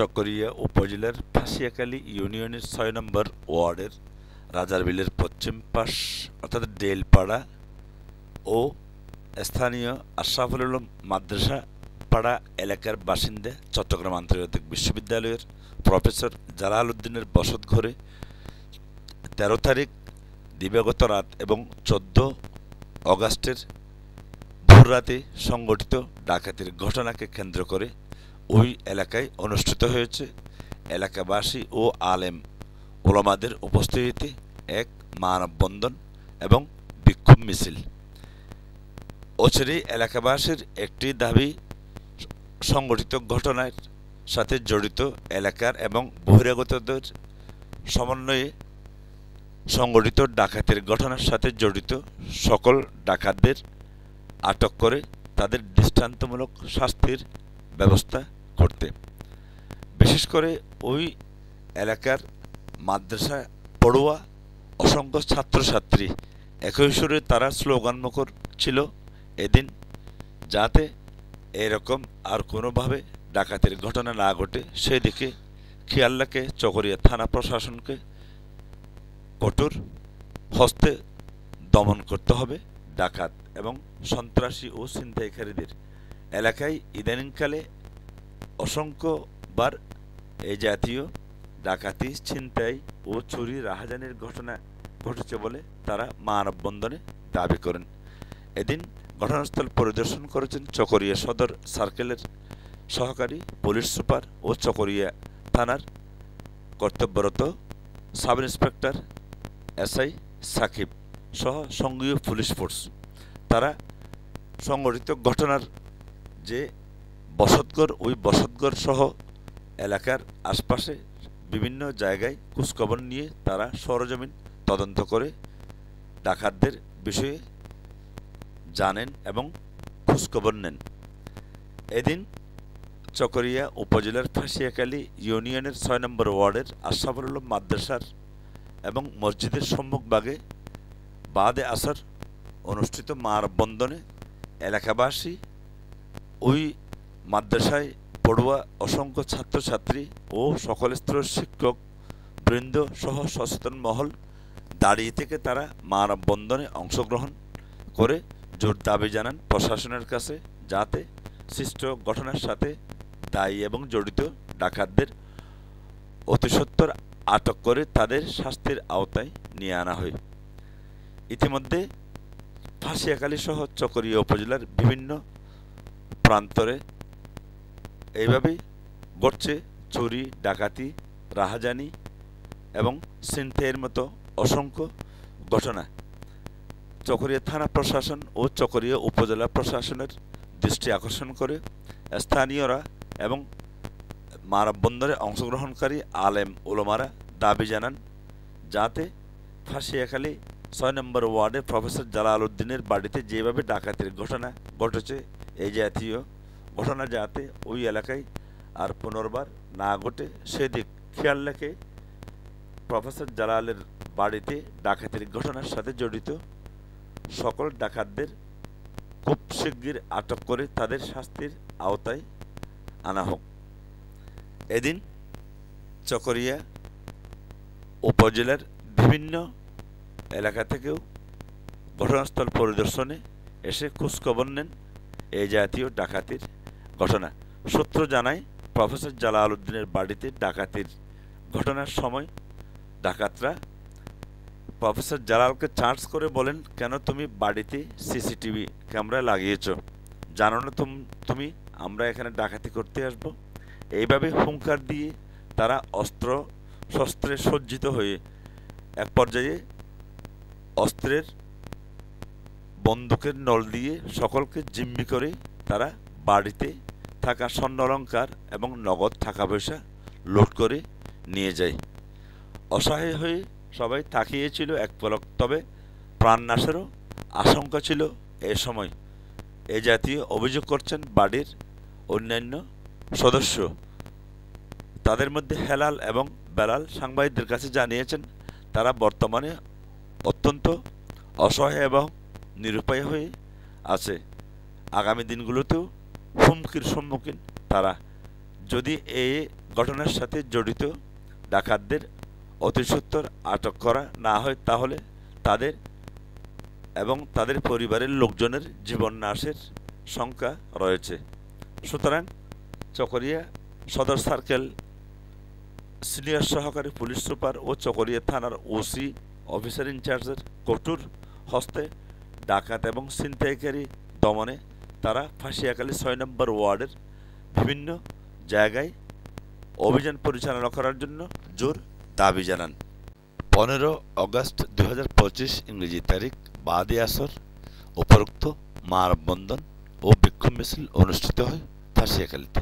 চকরিয়া উপজেলার ফাঁসিয়াখালী ইউনিয়নের ৬ নম্বর ওয়ার্ডের রাজারবিলের পশ্চিম পাশ অর্থাৎ ডেলপাড়া ও স্থানীয় আশরাফুল আলম মাদ্রাসা পাড়া এলাকার বাসিন্দা চট্টগ্রাম আন্তর্জাতিক বিশ্ববিদ্যালয়ের প্রফেসর জালাল উদ্দিনের বসতঘরে ১৩ তারিখ দিবাগত রাত এবং ১৪ অগাস্টের ভোররাতে সংঘটিত ডাকাতির ঘটনাকে কেন্দ্র করে ওই এলাকায় অনুষ্ঠিত হয়েছে এলাকাবাসী ও আলেম ওলামাদের উপস্থিতিতে এক মানববন্ধন এবং বিক্ষোভ মিছিল। অচিরেই এলাকাবাসীর একটি দাবি, সংঘটিত ঘটনার সাথে জড়িত এলাকার এবং বহিরাগতদের সমন্বয়ে সংঘটিত ডাকাতির ঘটনার সাথে জড়িত সকল ডাকাতদের আটক করে তাদের দৃষ্টান্তমূলক শাস্তির ব্যবস্থা করতে। বিশেষ করে ওই এলাকার মাদ্রাসা পড়ুয়া অসংখ্য ছাত্রছাত্রী একই সুরে তারা স্লোগানমুখর ছিল এদিন, যাতে এরকম আর কোনোভাবে ডাকাতির ঘটনা না ঘটে সেদিকে খেয়াল রেখে চকরিয়া থানা প্রশাসনকে কঠোর হস্তে দমন করতে হবে ডাকাত এবং সন্ত্রাসী ও ছিনতাইকারীদের। এলাকায় ইদানিংকালে অসংখ্যবার এই জাতীয় ডাকাতি, ছিনতাই ও চুরি রাহাজানির ঘটনা ঘটেছে বলে তারা মানববন্ধনে দাবি করেন। এদিন ঘটনাস্থল পরিদর্শন করেছেন চকরিয়া সদর সার্কেলের সহকারী পুলিশ সুপার ও চকরিয়া থানার কর্তব্যরত সাব ইন্সপেক্টর এসআই সাকিব সহ সঙ্গীয় পুলিশ ফোর্স। তারা সংঘটিত ঘটনার যে বসতঘর, ওই বসতঘর সহ এলাকার আশপাশে বিভিন্ন জায়গায় খোঁজখবর নিয়ে তারা সরেজমিন তদন্ত করে ডাকাতদের বিষয়ে জানেন এবং খোঁজখবর নেন। এদিন চকরিয়া উপজেলার ফাঁসিয়াখালী ইউনিয়নের ৬ নম্বর ওয়ার্ডের আশরাফুল আলম মাদ্রাসার এবং মসজিদের সম্মুখভাগে বাদে আসর অনুষ্ঠিত মানববন্ধনে এলাকাবাসী ওই মাদ্রাসায় পড়ুয়া অসংখ্য ছাত্রছাত্রী ও সকল স্তরের শিক্ষক বৃন্দ সহ সচেতন মহল দাঁড়িয়ে থেকে তারা মানববন্ধনে অংশগ্রহণ করে জোর দাবি জানান প্রশাসনের কাছে, যাতে সৃষ্ট ঘটনার সাথে দায়ী এবং জড়িত ডাকাতদের অতিসত্বর আটক করে তাদের শাস্তির আওতায় নিয়ে আনা হয়। ইতিমধ্যে ফাঁসিয়াখালী সহ চকরিয়া উপজেলার বিভিন্ন প্রান্তরে এইভাবেই ঘটছে চুরি, ডাকাতি, রাহাজানি এবং ছিনতাইয়ের মতো অসংখ্য ঘটনা। চকরিয়া থানা প্রশাসন ও চকরিয়া উপজেলা প্রশাসনের দৃষ্টি আকর্ষণ করে স্থানীয়রা এবং মানববন্ধনে অংশগ্রহণকারী আলেম ওলামারা দাবি জানান, যাতে ফাঁসিয়াখালী ৬ নম্বর ওয়ার্ডে প্রফেসর জালাল উদ্দিনের বাড়িতে যেভাবে ডাকাতির ঘটনা ঘটেছে, এই জাতীয় ঘটনা যাতে ওই এলাকায় আর পুনর্বার না ঘটে সেদিক খেয়াল রেখে প্রফেসর জালালের বাড়িতে ডাকাতির ঘটনার সাথে জড়িত সকল ডাকাতদের খুব শিগগির আটক করে তাদের শাস্তির আওতায় আনা হোক। এদিন চকরিয়া উপজেলার বিভিন্ন এলাকা থেকেও ঘটনাস্থল পরিদর্শনে এসে খোঁজখবর নেন এই জাতীয় ডাকাতির ঘটনা। সূত্র জানায়, প্রফেসর জালাল উদ্দিনের বাড়িতে ডাকাতির ঘটনার সময় ডাকাতরা প্রফেসর জালালকে চার্জ করে বলেন, কেন তুমি বাড়িতে সিসিটিভি ক্যামেরা লাগিয়েছ? জানো না তুমি আমরা এখানে ডাকাতি করতে আসব? এইভাবে হুঙ্কার দিয়ে তারা অস্ত্র শস্ত্রে সজ্জিত হয়ে এক পর্যায়ে অস্ত্রের বন্দুকের নল দিয়ে সকলকে জিম্মি করে তারা বাড়িতে থাকা স্বর্ণ অলংকার এবং নগদ টাকা পয়সা লুট করে নিয়ে যায়। অসহায় হয়ে সবাই তাকিয়েছিল এক পলক, তবে প্রাণনাশেরও আশঙ্কা ছিল এ সময়। এ জাতীয় অভিযোগ করছেন বাড়ির অন্যান্য সদস্য। তাদের মধ্যে হেলাল এবং বেলাল সাংবাদিকদের কাছে জানিয়েছেন, তারা বর্তমানে অত্যন্ত অসহায় এবং নিরুপায় হয়ে আছে। আগামী দিনগুলোতেও হুমকির সম্মুখীন তারা। যদি এই ঘটনার সাথে জড়িত ডাকাতদের অতি সত্বর আটক করা না হয় তাহলে তাদের এবং তাদের পরিবারের লোকজনের জীবননাশের শঙ্কা রয়েছে। সুতরাং চকরিয়া সদর সার্কেল সিনিয়র সহকারী পুলিশ সুপার ও চকরিয়া থানার ওসি অফিসার ইনচার্জের কঠোর হস্তে ডাকাত এবং ছিনতাইকারী দমনে তারা ফাঁসিয়াখালী ৬ নম্বর ওয়ার্ডের বিভিন্ন জায়গায় অভিযান পরিচালনা করার জন্য জোর দাবি জানান। 15 অগস্ট 2025 ইংরেজি তারিখ বাদে আসর উপরোক্ত মানববন্ধন ও বিক্ষোভ মিছিল অনুষ্ঠিত হয় ফাঁসিয়াখালীতে।